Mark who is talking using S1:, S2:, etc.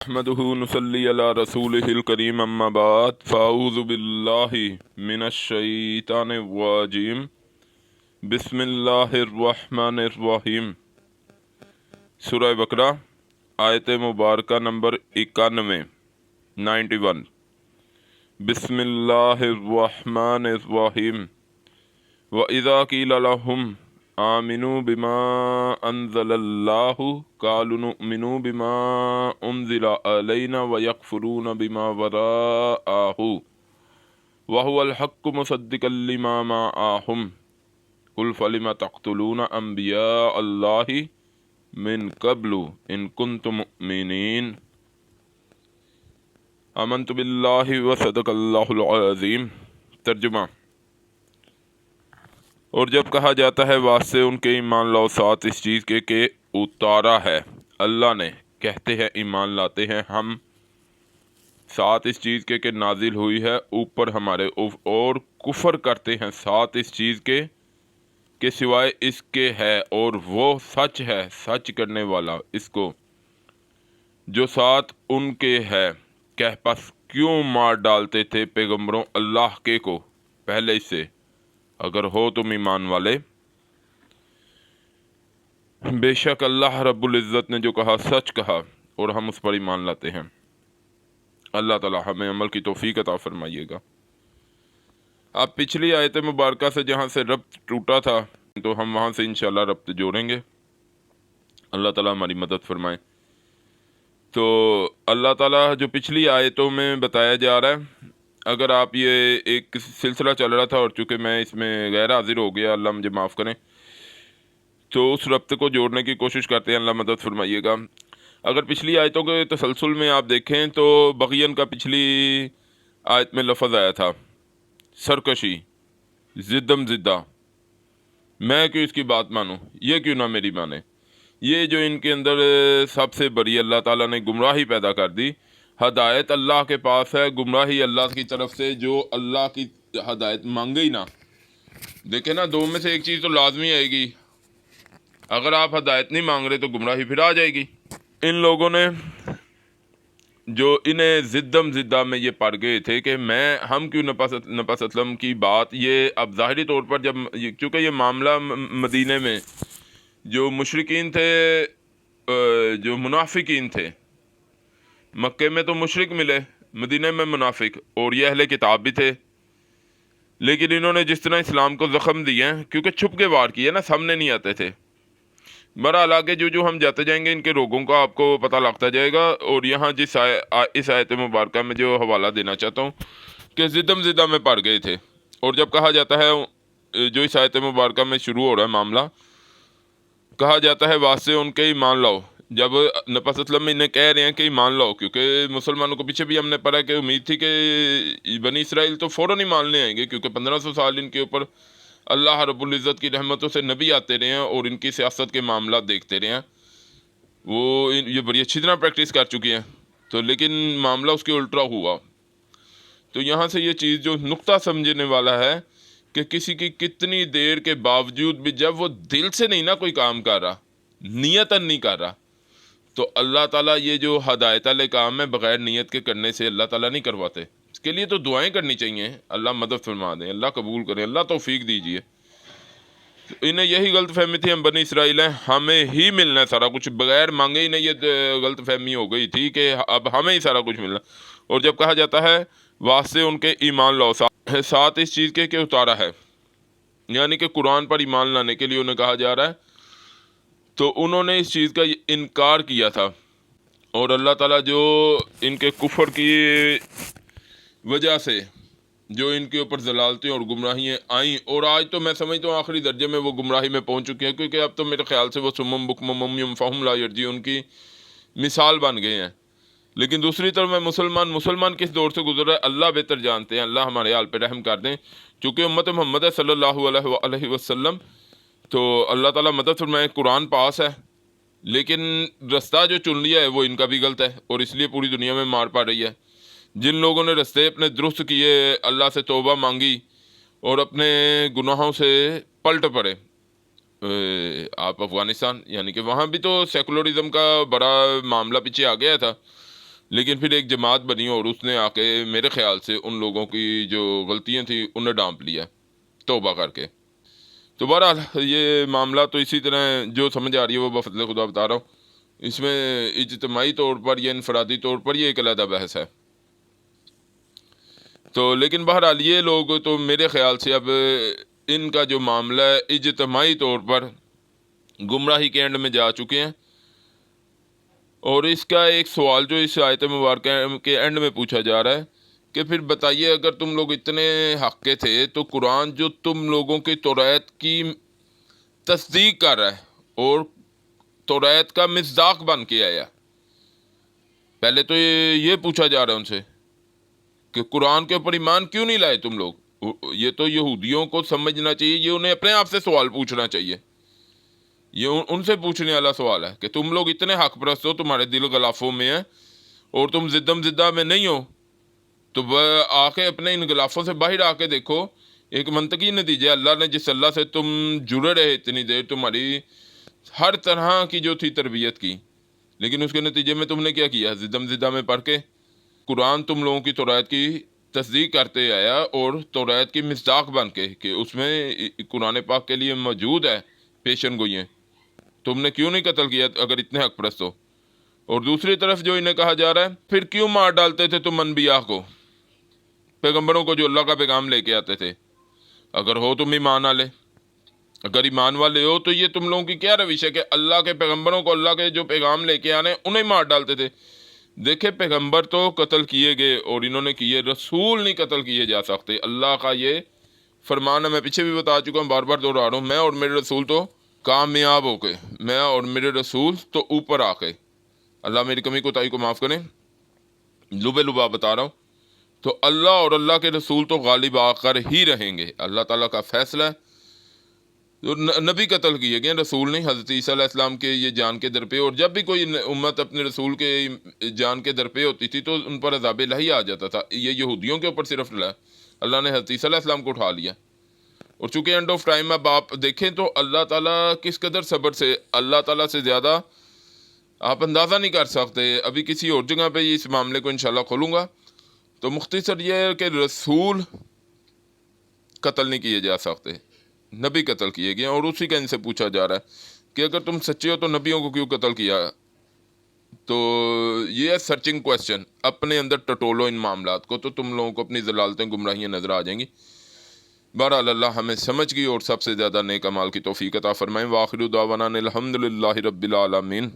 S1: احمدہ نصلی علی رسولہ الکریم اما بعد فاعوذ باللہ من الشیطان الرجیم بسم اللہ الرحمن الرحیم۔ سورہ بقرہ آیت مبارکہ نمبر 91 بسم اللہ الرحمن الرحیم۔ وَإِذَا قِيلَ لَهُمْ آمِنُوا بِمَا أَنزَلَ اللَّهُ قَالُوا نُؤْمِنُ بِمَا أُنزِلَ عَلَيْنَا وَيَكْفُرُونَ بِمَا وَرَاءَهُ وَهُوَ الْحَقُّ مُصَدِّقًا لِمَا مَعَهُمْ قُلْ فَلِمَ تَقْتُلُونَ أَنْبِيَاءَ اللَّهِ مِنْ قَبْلُ إِنْ كُنْتُمْ مُؤْمِنِينَ۔ آمنت باللہ وصدق اللہ العظیم۔ ترجمہ: اور جب کہا جاتا ہے واسطے ان کے ایمان لاؤ ساتھ اس چیز کے کہ اتارا ہے اللہ نے، کہتے ہیں ایمان لاتے ہیں ہم ساتھ اس چیز کے کہ نازل ہوئی ہے اوپر ہمارے، اور کفر کرتے ہیں ساتھ اس چیز کے کہ سوائے اس کے ہے، اور وہ سچ ہے سچ کرنے والا اس کو جو ساتھ ان کے ہے۔ کہ پس کیوں مار ڈالتے تھے پیغمبروں اللہ کے کو پہلے سے، اگر ہو تم ایمان والے؟ بے شک اللہ رب العزت نے جو کہا سچ کہا، اور ہم اس پر ایمان لاتے ہیں۔ اللہ تعالی ہمیں عمل کی توفیق عطا فرمائیے گا۔ اب پچھلی آیت مبارکہ سے جہاں سے ربط ٹوٹا تھا تو ہم وہاں سے انشاءاللہ ربط جوڑیں گے۔ اللہ تعالی ہماری مدد فرمائے۔ تو اللہ تعالیٰ جو پچھلی آیتوں میں بتایا جا رہا ہے، اگر آپ یہ ایک سلسلہ چل رہا تھا اور چونکہ میں اس میں غیر حاضر ہو گیا، اللہ مجھے معاف کریں، تو اس ربط کو جوڑنے کی کوشش کرتے ہیں، اللہ مدد فرمائیے گا۔ اگر پچھلی آیتوں کے تسلسل میں آپ دیکھیں تو بغین کا پچھلی آیت میں لفظ آیا تھا سرکشی، زدم زدہ، میں کیوں اس کی بات مانوں، یہ کیوں نہ میری مانے۔ یہ جو ان کے اندر سب سے بڑی اللہ تعالیٰ نے گمراہی پیدا کر دی۔ ہدایت اللہ کے پاس ہے، گمراہی اللہ کی طرف سے جو اللہ کی ہدایت مانگے ہی نہ۔ دیکھیں نا، دو میں سے ایک چیز تو لازمی آئے گی۔ اگر آپ ہدایت نہیں مانگ رہے تو گمراہی پھر آ جائے گی۔ ان لوگوں نے جو انہیں زدم زدہ میں یہ پڑ گئے تھے کہ ہم کیوں نبی اسلم کی بات، یہ اب ظاہری طور پر جب چونکہ یہ معاملہ مدینے میں جو مشرکین تھے، جو منافقین تھے، مکے میں تو مشرک ملے، مدینے میں منافق، اور یہ اہل کتاب بھی تھے، لیکن انہوں نے جس طرح اسلام کو زخم دیے ہیں، کیونکہ چھپ کے وار کیے نا، سامنے نہیں آتے تھے۔ بہرحال آگے جو ہم جاتے جائیں گے ان کے روگوں کا آپ کو پتہ لگتا جائے گا۔ اور یہاں اس آیت مبارکہ میں جو حوالہ دینا چاہتا ہوں کہ زدم زدہ میں پڑ گئے تھے، اور جب کہا جاتا ہے جو اس آیت مبارکہ میں شروع ہو رہا ہے معاملہ، کہا جاتا ہے واسطے ان کے ایمان لاؤ، جب نبی صلی اللہ علیہ وسلم انہیں کہہ رہے ہیں کہ ایمان لاؤ، کیونکہ مسلمانوں کو پیچھے بھی ہم نے پڑھا کہ امید تھی کہ بنی اسرائیل تو فوراً ہی ماننے آئیں گے، کیونکہ 1500 سال ان کے اوپر اللہ رب العزت کی رحمتوں سے نبی آتے رہے ہیں اور ان کی سیاست کے معاملات دیکھتے رہے ہیں، وہ یہ بڑی اچھی طرح پریکٹس کر چکی ہیں، تو لیکن معاملہ اس کے الٹا ہوا۔ تو یہاں سے یہ چیز جو نقطہ سمجھنے والا ہے کہ کسی کی کتنی دیر کے باوجود بھی جب وہ دل سے نہیں نا کوئی کام کر رہا، نیتاً نہیں کر رہا، تو اللہ تعالیٰ یہ جو ہدایت والے کام ہے بغیر نیت کے کرنے سے اللہ تعالیٰ نہیں کرواتے۔ اس کے لیے تو دعائیں کرنی چاہیے، اللہ مدد فرما دیں، اللہ قبول کریں، اللہ توفیق دیجیے۔ تو انہیں یہی غلط فہمی تھی، ہم بنی اسرائیل ہیں، ہمیں ہی ملنا ہے سارا کچھ، بغیر مانگے ہی نہیں، یہ غلط فہمی ہو گئی تھی کہ اب ہمیں ہی سارا کچھ ملنا۔ اور جب کہا جاتا ہے واسطے ان کے ایمان لاؤ ساتھ اس چیز کے کہ اتارا ہے، یعنی کہ قرآن پر ایمان لانے کے لیے انہیں کہا جا رہا ہے، تو انہوں نے اس چیز کا انکار کیا تھا، اور اللہ تعالیٰ جو ان کے کفر کی وجہ سے جو ان کے اوپر ضلالتیں اور گمراہیاں آئیں، اور آج تو میں سمجھتا ہوں آخری درجے میں وہ گمراہی میں پہنچ چکے ہیں، کیونکہ اب تو میرے خیال سے وہ سمم بکم عمی فہم لا یرجعون کی مثال بن گئے ہیں۔ لیکن دوسری طرف میں مسلمان کس دور سے گزر رہا ہے اللہ بہتر جانتے ہیں، اللہ ہمارے حال پہ رحم کر دیں، چونکہ امت محمد صلی اللہ علیہ وسلم، تو اللہ تعالیٰ مدد فرمائے، قرآن پاس ہے، لیکن رستہ جو چن لیا ہے وہ ان کا بھی غلط ہے، اور اس لیے پوری دنیا میں مار پا رہی ہے۔ جن لوگوں نے رستے اپنے درست کیے، اللہ سے توبہ مانگی اور اپنے گناہوں سے پلٹ پڑے، آپ افغانستان، یعنی کہ وہاں بھی تو سیکولرزم کا بڑا معاملہ پیچھے آ گیا تھا، لیکن پھر ایک جماعت بنی اور اس نے آ کے میرے خیال سے ان لوگوں کی جو غلطیاں تھیں انہیں ڈانپ لیا توبہ کر کے. تو بہرحال یہ معاملہ تو اسی طرح جو سمجھ آ رہی ہے وہ بفضل خدا بتا رہا ہوں. اس میں اجتماعی طور پر یا انفرادی طور پر یہ ایک علیحدہ بحث ہے. تو لیکن بہرحال یہ لوگ تو میرے خیال سے اب ان کا جو معاملہ ہے اجتماعی طور پر گمراہی کے اینڈ میں جا چکے ہیں. اور اس کا ایک سوال جو اس آیت مبارکہ کے اینڈ میں پوچھا جا رہا ہے کہ پھر بتائیے اگر تم لوگ اتنے حق کے تھے تو قرآن جو تم لوگوں کی توریت کی تصدیق کر رہا ہے اور توریت کا مصداق بن کے آیا. پہلے تو یہ پوچھا جا رہا ہے ان سے کہ قرآن کے اوپر ایمان کیوں نہیں لائے تم لوگ. یہ تو یہودیوں کو سمجھنا چاہیے, یہ انہیں اپنے آپ سے سوال پوچھنا چاہیے. یہ ان سے پوچھنے والا سوال ہے کہ تم لوگ اتنے حق پرست ہو, تمہارے دل غلافوں میں ہیں اور تم زدم زدہ میں نہیں ہو, تو آ کے اپنے ان غلافوں سے باہر آ کے دیکھو. ایک منطقی نتیجہ اللہ نے جس اللہ سے تم جڑے رہے اتنی دیر, تمہاری ہر طرح کی جو تھی تربیت کی, لیکن اس کے نتیجے میں تم نے کیا کیا؟ زدم زدہ میں پڑھ کے قرآن تم لوگوں کی توریت کی تصدیق کرتے آیا اور توریت کی مصداق بن کے کہ اس میں قرآن پاک کے لیے موجود ہے پیشن گوئیاں. تم نے کیوں نہیں قتل کیا اگر اتنے حق پرست ہو؟ اور دوسری طرف جو انہیں کہا جا رہا ہے پھر کیوں مار ڈالتے تھے تم انبیاء کو, پیغمبروں کو جو اللہ کا پیغام لے کے آتے تھے؟ اگر ہو تم ایمان والے, اگر ایمان والے ہو تو یہ تم لوگوں کی کیا روش ہے کہ اللہ کے پیغمبروں کو اللہ کے جو پیغام لے کے آنے انہیں مار ڈالتے تھے؟ دیکھیں پیغمبر تو قتل کیے گئے اور انہوں نے کیے, رسول نہیں قتل کیے جا سکتے. اللہ کا یہ فرمان ہے, میں پیچھے بھی بتا چکا ہوں, بار بار دوہرا رہا ہوں, میں اور میرے رسول تو کامیاب ہو کے, میں اور میرے رسول تو اوپر آ کے. اللہ میری کمی کوتاہی کو معاف کریں, لبے لبا بتا رہا ہوں. تو اللہ اور اللہ کے رسول تو غالب آ کر ہی رہیں گے, اللہ تعالیٰ کا فیصلہ ہے. نبی قتل کیے گئے, رسول نہیں. حضرت عیسیٰ علیہ السلام کے یہ جان کے در پہ, اور جب بھی کوئی امت اپنے رسول کے جان کے در پہ ہوتی تھی تو ان پر عذاب الہی آ جاتا تھا. یہ یہودیوں کے اوپر صرف ڈلا, اللہ نے حضرت عیسیٰ علیہ السلام کو اٹھا لیا. اور چونکہ اینڈ آف ٹائم اب آپ دیکھیں تو اللہ تعالیٰ کس قدر صبر سے, اللہ تعالیٰ سے زیادہ آپ اندازہ نہیں کر سکتے. ابھی کسی اور جگہ پہ اس معاملے کو انشاءاللہ کھولوں گا. تو مختصر یہ ہے کہ رسول قتل نہیں کیے جا سکتے, نبی قتل کیے گئے. اور اسی کا ان سے پوچھا جا رہا ہے کہ اگر تم سچے ہو تو نبیوں کو کیوں قتل کیا؟ تو یہ ہے سرچنگ کویسچن. اپنے اندر ٹٹولو ان معاملات کو, تو تم لوگوں کو اپنی ضلالتیں گمراہیاں نظر آ جائیں گی. بہرحال اللہ ہمیں سمجھ کی اور سب سے زیادہ نیک اعمال کی توفیق عطا فرمائیں. وآخر دعوانا الحمدللہ رب العالمین.